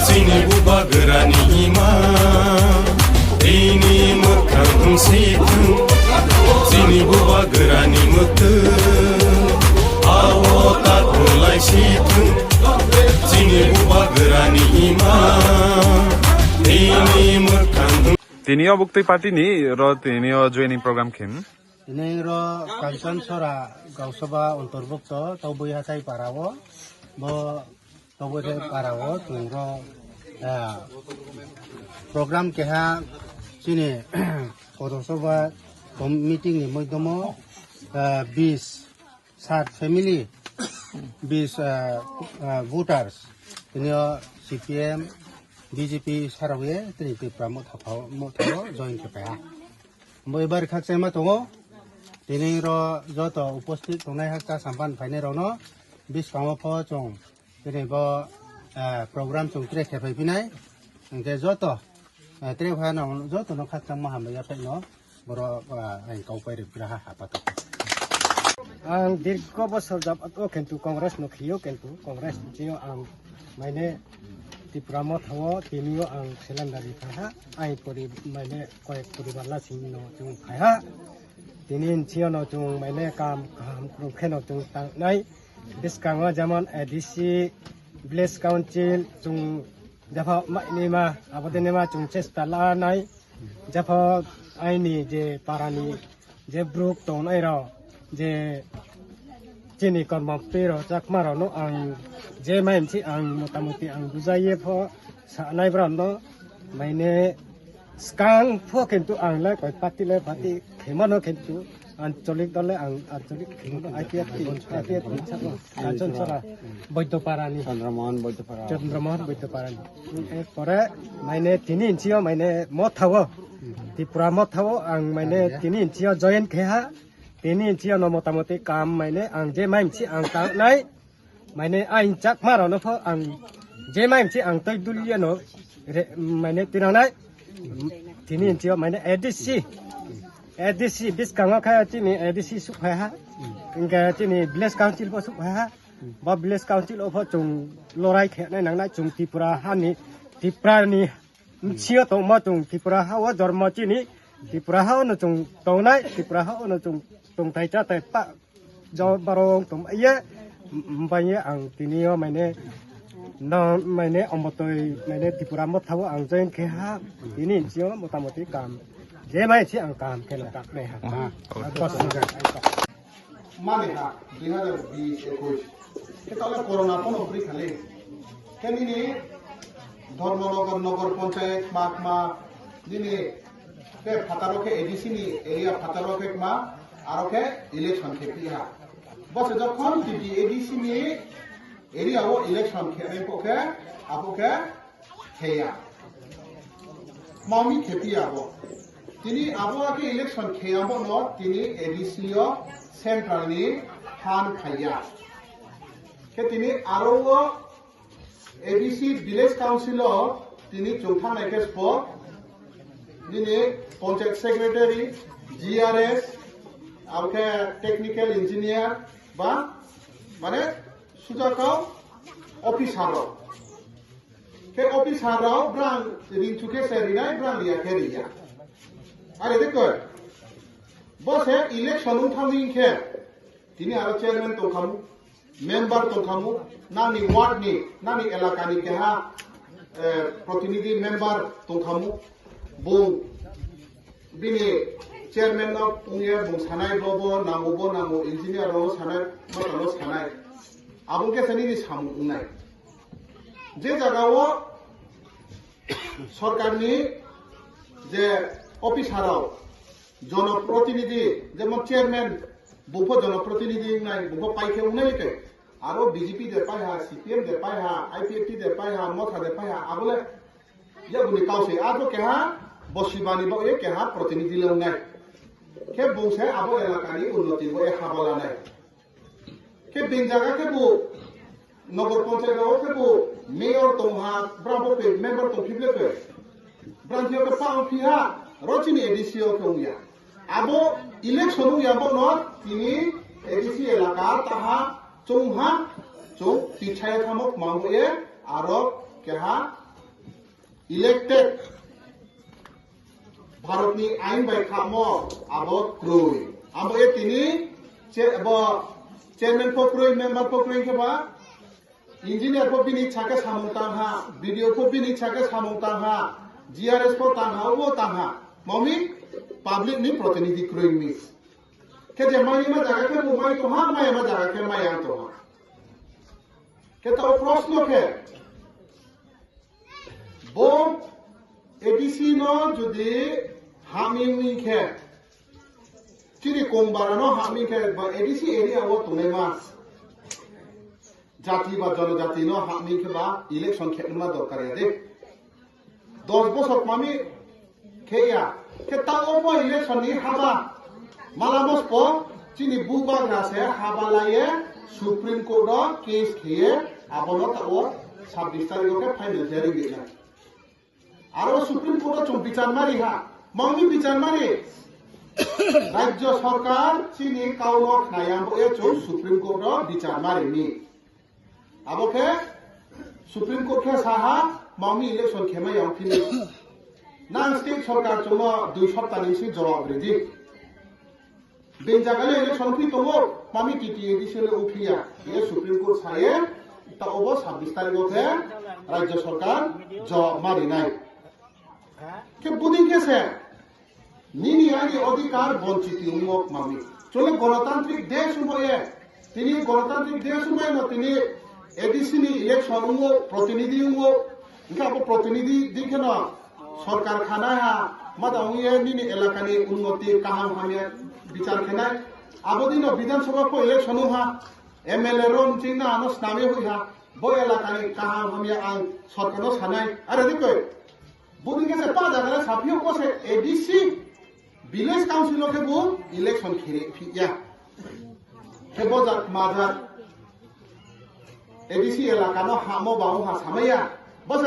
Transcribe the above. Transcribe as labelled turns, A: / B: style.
A: Sini buba gerani ima Ini mekang situ Sini buba gerani mektu Awo tak mulai situ Sini buba gerani ima Ini mekang
B: তিনিও বক্তব্য পার্টিনি র তিনিও joining program খেম
C: Ini ro kansan sora gausaba অন্তর্ভুক্ত তবই হাতাই পারাও bo তবই পারাও তুংro program keha sini পৌরসভা মিটিং ni মধ্যমো 20 family 20 voters tinio CPM BJP sarawe tini pramo thapao join kepaya moi bar khakse ma tongo tini ro joto upasthit tongnai hakta sampan phaine rono 20 kamo pho chong tini bo program chong tre khepai pinai angke joto tre phana joto no khaktang ma hamya phai no boro ang kaupai rigraha hapato ang dirko bosor jab ato kentu congress no khriyo kentu congress jio ang maine Tipramo thawo tinio ang selandari kha ai pori maine koek poribar la singno chung kha tinin chiono chung maine kam krum kheno chung tang nai diskango jamon ADC Village Council chung jafa maini ma abodene ma chung chesta la nai jafa aini je parani je bruk ton ai ro je Jini korma pero jakmaro no ang je main si ang motamuti ang buzaye pho sa nai bram no maine skang pho kentu ang la koi pati le pati khemano kentu ancholik dole ang ancholik khemano IPF chakno anchon sara boido parani Chandramohan boido parani e pore maine tini inchio maine mo thawo Tripura mo thawo ang maine tini inchio join kheha Tini chia no motamuti kam maine ang je maim chi ang tang nai maine ain chak maro no pho ang je maim chi ang toi dulia no maine tinang nai tini chia maine ADC bis kanga kha tini ADC su kha ha inga tini Village Council po su kha ha ba Village Council pho chung lorai khe nai nang nai chung Tripura ha ni Tripura ni chia to ma chung Tripura ha wa dorma chi ni Tripura ha no chung to nai Tripura ha no chung tung thai cha tai pa jo barong tum ye mbanye ang tinio maine no maine omotoi maine Tripura mo thawo ang join khe ha tini chio motamoti kam je mai chi ang kam khe la tak ne ha
D: মানে ha 2020-21 তাহলে corona কোন উপরি খালে কেনিনি ধর্মনগর নগর পঞ্চায়েত মাকমা দিনে কে ফাতারকে ADC নি area ফাতারকে মা আরকে election খেপিয়া বসে যখন টিডি এডিসি নি এরিয়াও ইলেকশন খেলে পকে আপকে খেয়া মামি খেপিয়াবো তিনি আবহাওয়াকে ইলেকশন খেয়াবো ন তিনি এডিসিও সেন্ট্রালনি হান খাইয়া কে তিনি আরো এডিসি ভিলেজ কাউন্সিল তিনি চৌথা নাইকেস প তিনি পঞ্চায়েত সেক্রেটারি GRS आपके टेक्निकल इंजीनियर बा माने सुजाकाव ऑफिसर के ऑफिसर ब्रांड रिंचुके सेरिना ब्रांड लिया खेरिया अरे देखो बस है इलेक्शन उठानी के तिनी आरो चेयरमैन तो खामु मेंबर तो खामु नानी वार्ड नि नानी इलाका नि के हा प्रतिनिधि मेंबर तो खामु बो बिनि चेयरमैन of पुंगे बुंसानाय बोबो नांगो इंजीनियर रो सानाय मतानो सानाय आबुके सनी नि सामुनाय जे जागाओ सरकारनि जे अफिसाराव जनप्रतिनिधि जेमन चेयरमैन बुफो जनप्रतिनिधि नाय बुफो पाइखे उनाय के आरो बीजेपी दे पाइहा सीपीएम दे पाइहा आईपीएफटी दे पाइहा मोथा दे पाइहा आबले ये गुनि काउसे आदो केहा बसिबानि बो ए केहा प्रतिनिधि लौनाय के बुंसे आबो एलाकानि उन्नति बो ए हाबलानाय के बिंजागा के बु नगर पंचायत के बु मेयर तोहा ब्राबो पे मेंबर तो फिबले पे ब्रांचियो के पाउ फिहा रचिनि एडिसियो के उया आबो इलेक्शन उया बो न तिनि एडिसि एलाका ताहा चौहा चौ पिछाय खामक मांगए आरो केहा ইলেক্টেড ভারতনি আইন বাই খামো আবো ক্রুই আবো এ তিনি চেয়ারম্যান পক্রুই মেম্বার পক্রুই কেবা ইঞ্জিনিয়ার পবিনি ছাকে সামুতাং হা বিডিও পবিনি ছাকে সামুতাং হা জিআরএস পো তাং হা ও তাং হা মমি পাবলিক নি প্রতিনিধি ক্রুই মিস কে যে মাই মা জায়গা কে মুমাই তো হা মাই মা জায়গা কে মাই আং তো হা কে তো প্রশ্ন কে বো এডিসি নো যদি হামিউই খে চিনি কোমবারানো হামি খে বা এডিসি এরিয়া ও তুনে মাস জাতি বা জনজাতি নো হামি খে বা ইলেকশন খেলনা দরকার দে 10 বছর মামি খেয়া খে তা ও ইলেকশন নি হাবা মালামস প চিনি বুবা গ্রাসে হাবা লায়ে সুপ্রিম কোর্ট কেস খেয়ে আবনো তা ও 26 তারিখে ফাইনাল হিয়ারিং দিলা আর সুপ্রিম কোর্ট চুম বিচার মারি হা মঙ্গি বিচার মারি রাজ্য সরকার চিনি কাউনক নায়াম এ চুম সুপ্রিম কোর্ট বিচার মারি নি আবকে সুপ্রিম কোর্ট কে সাহা মঙ্গি ইলেকশন খেমাই আমফিনি নাং স্টেট সরকার চুম 2 সপ্তাহ নিছি জবাব রেদি বেন জায়গায় ইলেকশন ফি তবো মামি টিটি এডিশন উঠিয়া এ সুপ্রিম কোর্ট সায়ে তা অব 26 তারিখে রাজ্য সরকার জবাব মারি নাই কে বুদিন কেছে নিনি আইনি অধিকার বঞ্চিত উন্মুখ মামি চলে গণতান্ত্রিক দেশ সময়ে তিনি গণতান্ত্রিক দেশ সময়ে না তিনি এডিসিনি ইলেকশন প্রতিনিধি ইনকা প্রতিনিধি দিকে না সরকার খানা হা মাদা উয়ে নিনি এলাকানি উন্নতি কাহাম হামিয়া বিচার খেনায় আবদিন বিধানসভা কো ইলেকশন হা এমএলএ রম চিনা আনস নামে হইহা বই এলাকানি কাহাম হামিয়া আং সরকার সানাই আরে দেখো বুদিন কেছে পা জায়গা সাফিও কোসে এডিসি ভিলেজ কাউন্সিল के वो इलेक्शन खेरे फिया के बोजा माजार एडीसी इलाका नो हामो बाउ हा सामया बस